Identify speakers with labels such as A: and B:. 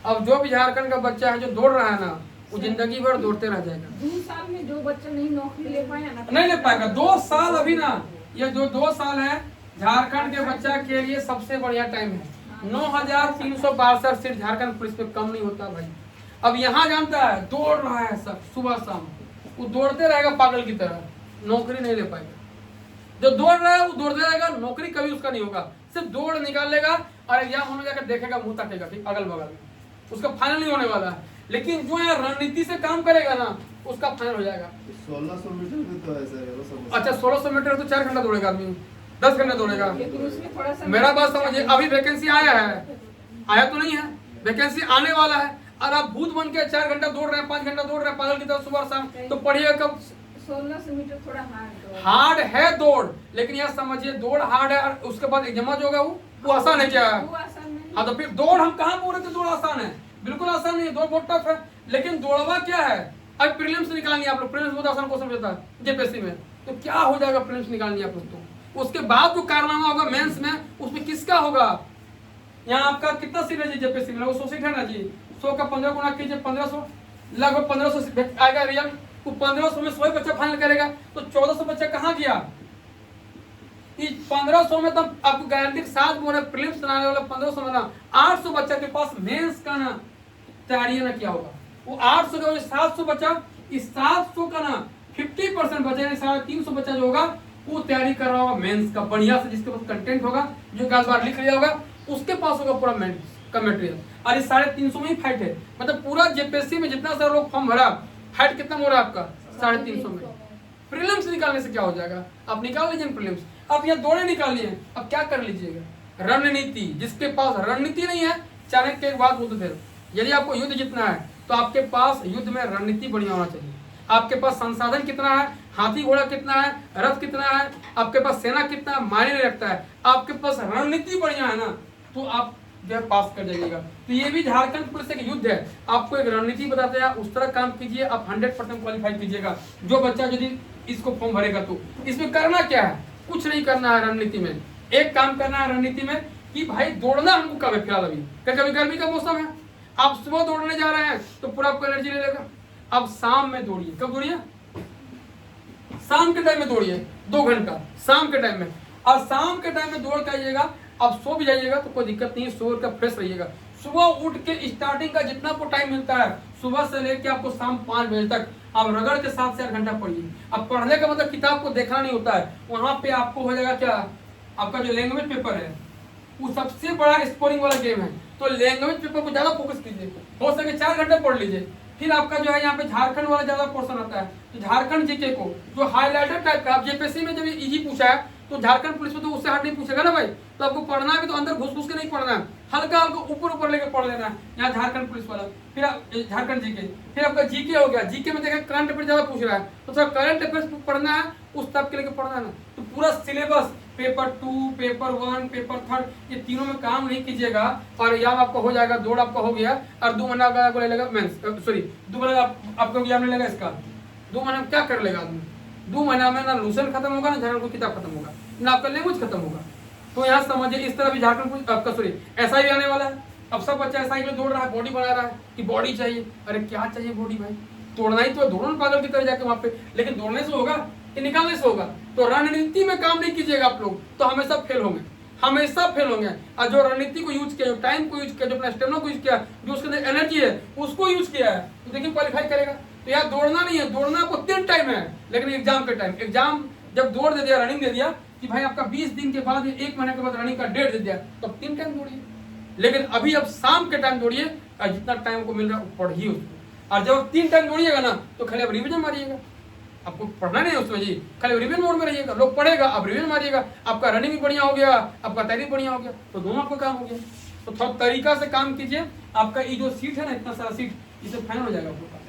A: अब जो भी झारखंड का बच्चा है जो दौड़ रहा है ना, वो जिंदगी भर दौड़ते रह जाएगा।
B: 2 साल में जो बच्चा नहीं नौकरी ले पाया ना,
A: नहीं ले पाएगा। 2 साल अभी ना, ये जो 2 साल है झारखंड के बच्चा के लिए सबसे बढ़िया टाइम है। 9,362 सीट झारखंड पुलिस में कम नहीं होता भाई। अब यहाँ जानता है दौड़ रहा है सब सुबह शाम, वो दौड़ते रहेगा पागल की तरह, नौकरी नहीं ले पाएगा। जो दौड़ रहा है वो दौड़ते रहेगा, नौकरी कभी उसका नहीं होगा। सिर्फ दौड़ निकाल लेगा और एग्जाम होने जाकर देखेगा, मुंह ताकेगा ठीक अगल बगल में, उसका फाइनल नहीं होने वाला है। लेकिन जो यार रणनीति से काम करेगा ना, उसका फाइनल हो जाएगा।
C: 1600 मीटर में तो ऐसा है।
A: अच्छा 1600 मीटर तो 4 घंटा दौड़ेगा आदमी, 10 घंटा दौड़ेगा।
B: लेकिन उसमें थोड़ा सा
A: मेरा बात समझिए, अभी वैकेंसी आया है, आया तो नहीं है, वैकेंसी आने वाला है, और आप भूत बन के 4 घंटा दौड़ रहे हैं, 5 घंटा दौड़ रहे हैं पागल की तरह सुबह शाम, तो पढ़िएगा कब?
B: 1600 मीटर थोड़ा
A: हार्ड है दौड़, लेकिन यह समझिए दौड़ हार्ड है, और उसके बाद एग्जाम जो होगा वो आसान है क्या? हाँ, तो फिर दौड़ हम कहाँ बोल रहे थे दौड़ आसान है? बिल्कुल आसान नहीं है, दौड़ बहुत टफ है। लेकिन दौड़वा क्या है? अब प्रीलिम्स निकालनी है आप लोग, प्रीलिम्स बहुत आसान क्वेश्चन रहता है जेपीएससी में, तो क्या हो जाएगा प्रीलिम्स निकालनी है आप लोग, तो उसके बाद जो कारनामा होगा मेंस में, उसमें किसका होगा? यहाँ आपका कितना सीट है जी जेपीएससी में? 100 सीट है ना जी, 100 का 15 गुना कीजिए, 1500, लगभग 1500 आएगा रिजल्ट। तो 1500 में 100 बच्चा फाइनल करेगा, तो 1400 बच्चा कहाँ गया? 1500 में तो आपको गारंटी के साथ बोल रहे प्रीलिम्स बनाने वाला 1500 में ना 800 बच्चा के पास मेंस का ना तैयारी ना किया होगा। वो 800 के 700 बच्चा, इस 700 का ना 50% बचा, 350 बच्चा जो होगा वो तैयारी कर रहा होगा मेंस का बढ़िया से, जिसके पास कंटेंट होगा, जो एक बार लिख लिया होगा, उसके पास होगा पूरा मेंस का मटेरियल। और इस 350 में ही फाइट है, मतलब पूरा जेपीएससी में जितना सारा लोग फॉर्म भरा, फाइट कितना हो रहा है आपका? 350 में। प्रीलिम्स निकालने से क्या हो जाएगा? आप निकाल लीजिए प्रीलिम्स, आप यहाँ दौड़े निकालिए, अब क्या कर लीजिएगा? रणनीति, जिसके पास रणनीति नहीं है, चाणक्य एक बात बोलते थे, यदि आपको युद्ध जीतना है तो आपके पास युद्ध में रणनीति बढ़िया होना चाहिए। आपके पास संसाधन कितना है, हाथी घोड़ा कितना है, रथ कितना है, आपके पास सेना कितना मायने नहीं रखता है, आपके पास रणनीति बढ़िया है ना, तो आप जो है पास कर जाइएगा। तो ये भी झारखंड पुलिस एक युद्ध है, आपको एक रणनीति बताते हैं, उस तरह काम कीजिए, आप 100% क्वालिफाई कीजिएगा। जो बच्चा यदि इसको फॉर्म भरेगा, तो इसमें करना क्या है? कुछ नहीं करना है रणनीति में, एक काम करना है रणनीति में कि भाई दौड़ना हमको कब है, फिलहाल अभी कभी गर्मी का मौसम है, आप सुबह दौड़ने जा रहे हैं तो पूरा आपको एनर्जी ले लेगा। अब शाम में दौड़िए, कब दौड़िए? शाम के टाइम में दौड़िए 2 घंटा शाम के टाइम में, और शाम के टाइम में दौड़ के आइएगा। अब सो भी जाइएगा तो कोई दिक्कत नहीं है, सो कर फ्रेश रहिएगा। सुबह उठ के स्टार्टिंग का जितना आपको टाइम मिलता है, सुबह से लेके आपको शाम 5 बजे तक, आप रगड़ के 7 से 8 घंटा पढ़िए। अब पढ़ने का मतलब किताब को देखना नहीं होता है, वहां पे आपको हो जाएगा क्या, आपका जो लैंग्वेज पेपर है वो सबसे बड़ा स्कोरिंग वाला गेम है, तो लैंग्वेज पेपर को ज्यादा फोकस कीजिए, हो सके 4 घंटे पढ़ लीजिए। फिर आपका जो है यहाँ पे झारखंड वाला ज्यादा पोर्शन आता है, तो झारखंड जीके को जो हाईलाइटेड टाइप का, आप जेपीएससी में जब इजी पूछा है तो झारखंड पुलिस में तो उससे हट नहीं पूछेगा ना भाई, तो आपको पढ़ना है तो अंदर घुस घुस के नहीं पढ़ना है, हल्का हल्का ऊपर लेके पढ़ लेना है यहाँ झारखंड पुलिस वाला। फिर झारखंड जीके, फिर आपका जीके हो गया, जीके में देखा करंट अफेयर ज्यादा पूछ रहा है, तो सर करंट अफेयर पढ़ना है, उस तब के लेके पढ़ना है ना, तो पूरा सिलेबस पेपर 2, पेपर 1, पेपर 3, ये तीनों में काम नहीं कीजिएगा और एग्जाम आपका हो जाएगा, दौड़ आपका हो गया, और 2 महीना का आपको ले लेगा मेंस, सॉरी 2 महीना आपको एग्जाम ले लेगा इसका, 2 महीना क्या कर लेगा आदमी? 2 महीना में ना लूसन खत्म होगा, ना झारखंड को किताब खत्म होगा, ना आपका लैंग्वेज खत्म होगा। तो यहाँ समझिए इस तरह भी झारखंड आपका सॉरी ऐसा ही आने वाला है। अब सब बच्चा ऐसा ही दौड़ रहा है, बॉडी बना रहा है कि बॉडी चाहिए, अरे क्या चाहिए बॉडी भाई? दौड़ना ही तो, दौड़ो पागल की तरह जाके वहां पे, लेकिन दौड़ने से होगा कि निकालने से होगा? तो रणनीति में काम नहीं कीजिएगा आप लोग तो हमेशा फेल होंगे, हमेशा फेल होंगे। और जो रणनीति को यूज किया, जो टाइम को यूज किया, जो अपना स्टेमिना को यूज किया, जो उसके अंदर एनर्जी है उसको यूज किया है, तो देखिए क्वालिफाई करेगा। तो यार दौड़ना नहीं है, दौड़ना आपको 3 टाइम है, लेकिन एग्जाम के टाइम, एग्जाम जब दौड़ दे दिया, रनिंग दे दिया कि भाई आपका 20 दिन के बाद, 1 महीने के बाद रनिंग का डेट दे दिया, तो 3 टाइम दौड़िए। लेकिन अभी अब शाम के टाइम दौड़िए, और जितना टाइम को मिल रहा है पढ़िए उसको। और जब 3 टाइम दौड़िएगा ना तो खाली अब रिविजन मारिएगा, आपको पढ़ना नहीं है उसमें जी, खाली रिविजन मोड में रहिएगा। लोग पढ़ेगा, अब रिविजन मारिएगा, आपका रनिंग भी बढ़िया हो गया, आपका तैयारी बढ़िया हो गया, तो दोनों आपका काम हो गया। तो थोड़ा तरीका से काम कीजिए, आपका ये जो सीट है ना, इतना सारा सीट, इसे फाइनल हो जाएगा आपको।